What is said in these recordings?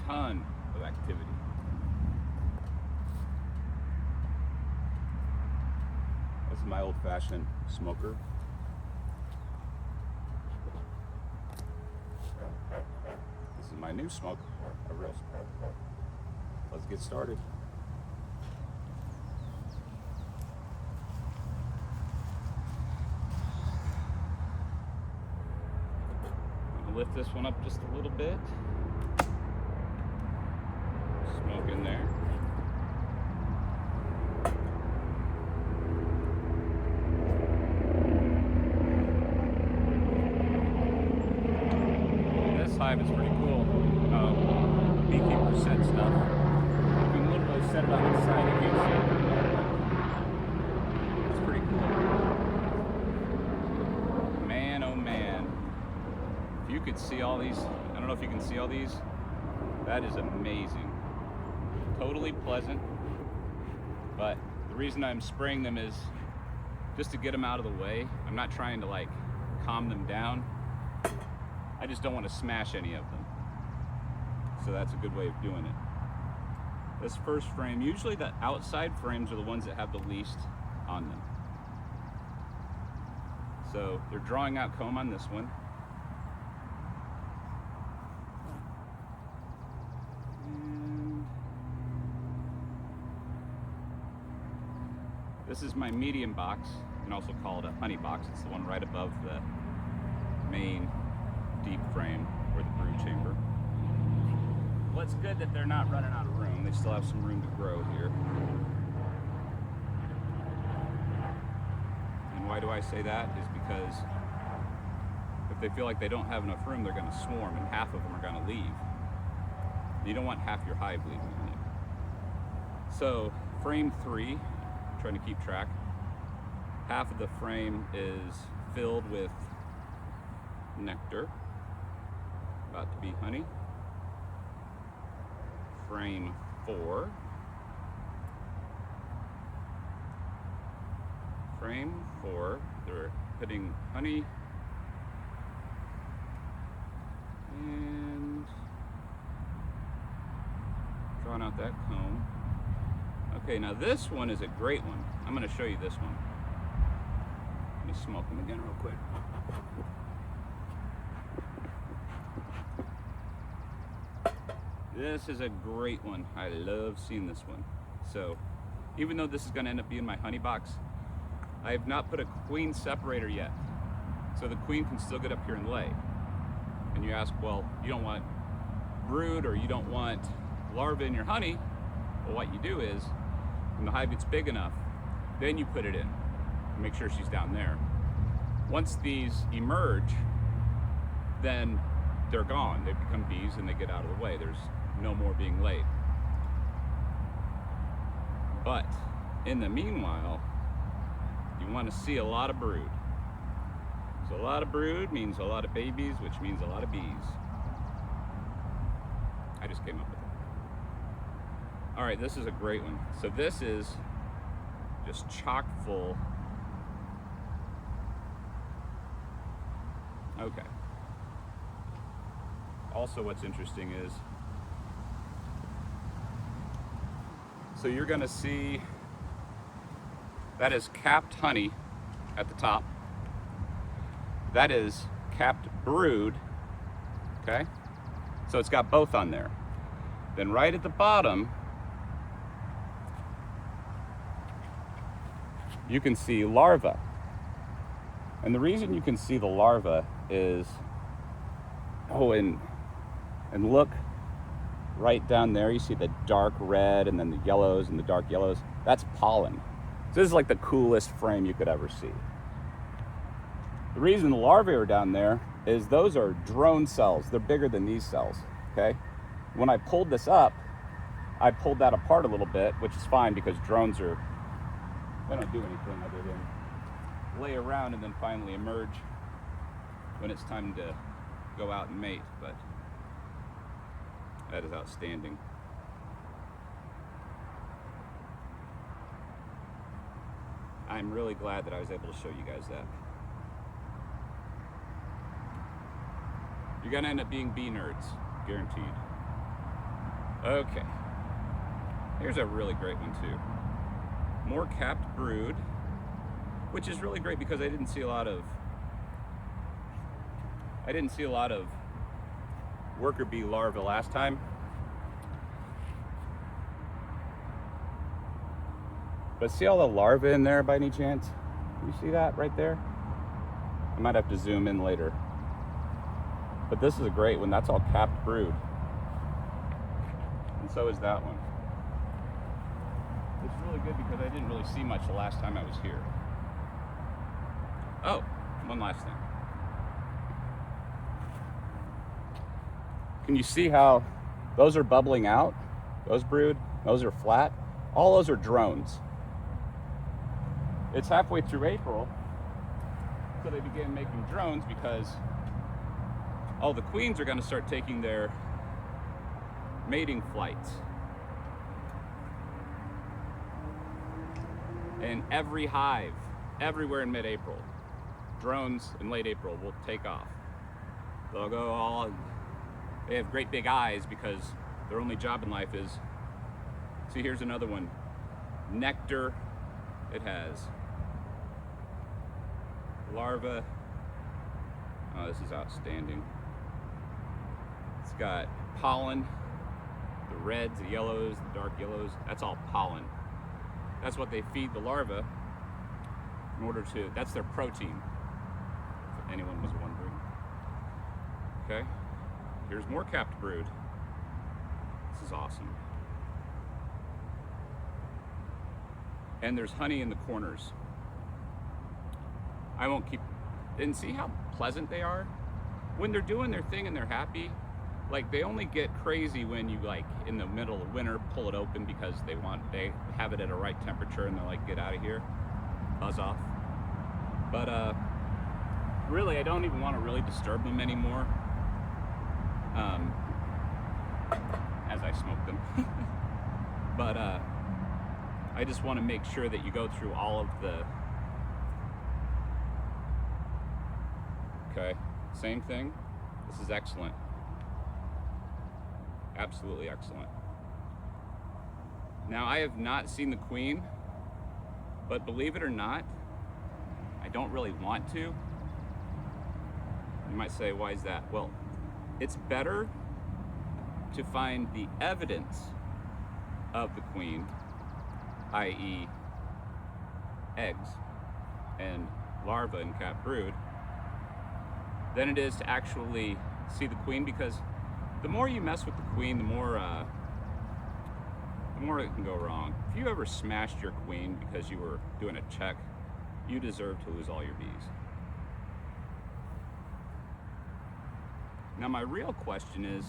ton of activity. This is my old-fashioned smoker. This is my new smoker, a real smoker. Let's get started. I'm gonna lift this one up just a little bit. Smoke in there. This hive is pretty cool. Beekeeper set stuff. You can literally set it on the side. You can't see it. It's pretty cool. Man, oh man. If you could see all these, I don't know if you can see all these. That is amazing. Totally pleasant. But the reason I'm spraying them is just to get them out of the way. I'm not trying to like calm them down. I just don't want to smash any of them. So that's a good way of doing it. This first frame, usually the outside frames are the ones that have the least on them. So they're drawing out comb on this one. And this is my medium box. You can also call it a honey box. It's the one right above the main deep frame or the brood chamber. Well, it's good that they're not running out of room. They still have some room to grow here. And why do I say that? Is because if they feel like they don't have enough room, they're going to swarm, and half of them are going to leave. You don't want half your hive leaving on you. So frame 3, I'm trying to keep track. Half of the frame is filled with nectar, about to be honey. Frame 4. Frame 4, they're putting honey and drawing out that comb. Okay, now this one is a great one. I'm going to show you this one. Let me smoke them again real quick. This is a great one. I love seeing this one. So, even though this is going to end up being my honey box, I have not put a queen separator yet. So the queen can still get up here and lay. And you ask, well, you don't want brood or you don't want larvae in your honey. Well, what you do is, when the hive gets big enough, then you put it in. Make sure she's down there. Once these emerge, then they're gone. They become bees and they get out of the way. There's no more being laid. But in the meanwhile, you want to see a lot of brood. So a lot of brood means a lot of babies, which means a lot of bees. I just came up with it. All right, this is a great one. So this is just chock full. Okay. Also, what's interesting is, so you're going to see that is capped honey at the top. That is capped brood, okay? So it's got both on there. Then right at the bottom, you can see larvae. And the reason you can see the larvae is, and look right down there, you see the dark red and then the yellows and the dark yellows. That's pollen. So this is like the coolest frame you could ever see. The reason the larvae are down there is those are drone cells. They're bigger than these cells, okay? When I pulled this up, I pulled that apart a little bit, which is fine because drones they don't do anything other than lay around and then finally emerge when it's time to go out and mate. But that is outstanding. I'm really glad that I was able to show you guys that. You're gonna end up being bee nerds, guaranteed. Okay, here's a really great one too. More capped brood, which is really great because I didn't see a lot of worker bee larvae last time. But see all the larvae in there by any chance? You see that right there? I might have to zoom in later. But this is a great one. That's all capped brood. And so is that one. It's really good because I didn't really see much the last time I was here. Oh, one last thing. Can you see how those are bubbling out? Those brood, those are flat. All those are drones. It's halfway through April, so they began making drones because all the queens are going to start taking their mating flights. And every hive, everywhere in mid-April, drones in late April will take off. They'll go all, they have great big eyes because their only job in life is, see, here's another one, nectar. It has larvae. Oh, this is outstanding. It's got pollen, the reds, the yellows, the dark yellows, that's all pollen. That's what they feed the larvae in order to, that's their protein, if anyone was wondering. Okay, here's more capped brood. This is awesome. And there's honey in the corners. I won't keep, and see how pleasant they are? When they're doing their thing and they're happy, like they only get crazy when you like in the middle of winter pull it open because they have it at a right temperature and they're like, get out of here, buzz off. But really I don't even want to really disturb them anymore as I smoke them. But I just want to make sure that you go through all of the, okay, same thing. This is excellent. Absolutely excellent. Now I have not seen the queen, but believe it or not, I don't really want to. You might say, why is that? Well, it's better to find the evidence of the queen, i.e. eggs and larvae and capped brood, than it is to actually see the queen, because the more you mess with the queen, the more it can go wrong. If you ever smashed your queen because you were doing a check, you deserve to lose all your bees. Now my real question is,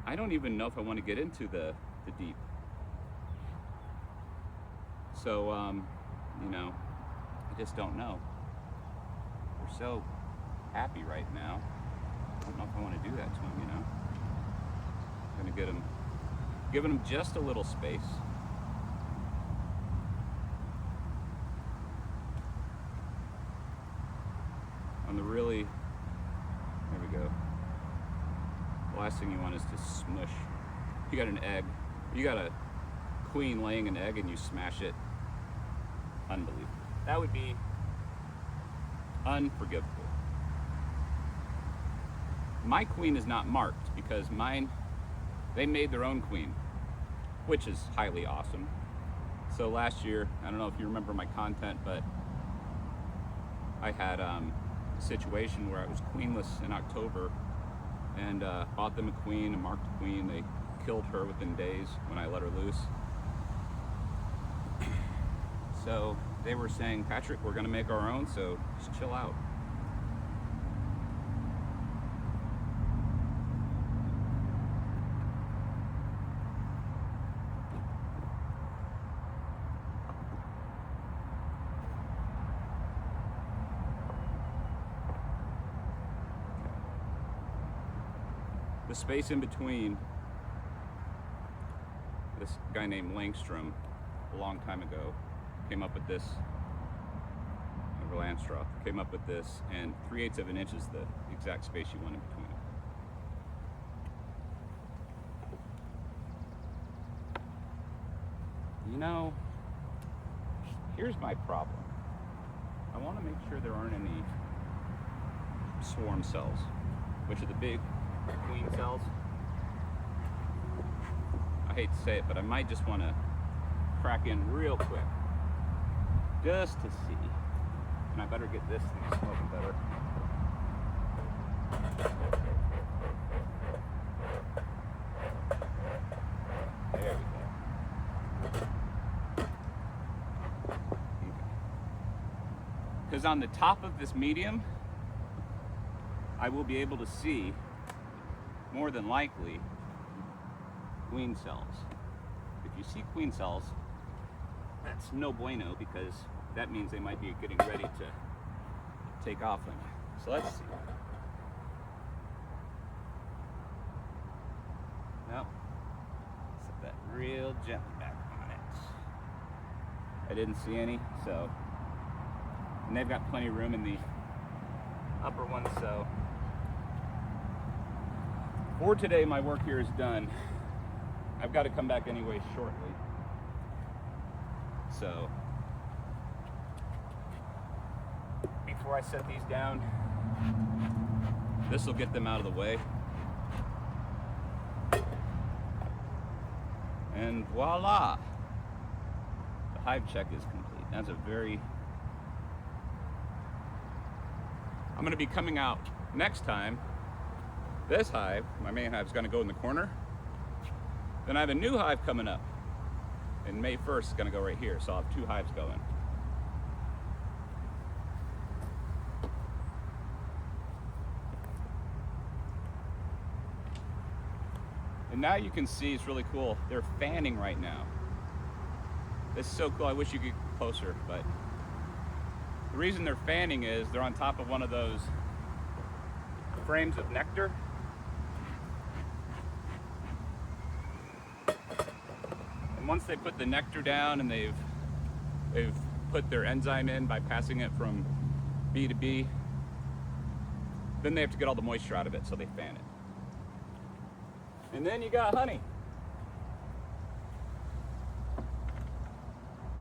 I don't even know if I want to get into the deep. So, you know, I just don't know. We're so happy right now. I don't know if I want to do that to him, you know. I'm gonna giving him just a little space. On the really, there we go. The last thing you want is to smush. You got an egg, you got a queen laying an egg and you smash it. Unbelievable. That would be unforgivable. My queen is not marked because mine, they made their own queen, which is highly awesome. So last year, I don't know if you remember my content, but I had a situation where I was queenless in October and bought them a queen, a marked queen. They killed her within days when I let her loose. So they were saying, Patrick, we're gonna make our own, so just chill out. The space in between, this guy named Langstrom, a long time ago, came up with this, Landstraw, came up with this, and 3/8 of an inch is the exact space you want in between. You know, here's my problem. I want to make sure there aren't any swarm cells, which are the big queen cells. I hate to say it, but I might just want to crack in real quick just to see. And I better get this thing smoking better. There we go. Because on the top of this medium, I will be able to see, more than likely, queen cells. If you see queen cells, that's no bueno, because that means they might be getting ready to take off on you. So let's see. Nope. Set that real gently back on it. I didn't see any, so. And they've got plenty of room in the upper one, so. For today, my work here is done. I've got to come back anyway shortly. So, before I set these down, this will get them out of the way. And voila! The hive check is complete. That's a very... I'm going to be coming out next time. This hive, my main hive, is going to go in the corner. Then I have a new hive coming up. And May 1st is going to go right here, so I'll have 2 hives going. And now you can see, it's really cool, they're fanning right now. This is so cool, I wish you could get closer, but the reason they're fanning is they're on top of one of those frames of nectar. And once they put the nectar down and they've put their enzyme in by passing it from bee to bee, then they have to get all the moisture out of it, so they fan it. And then you got honey.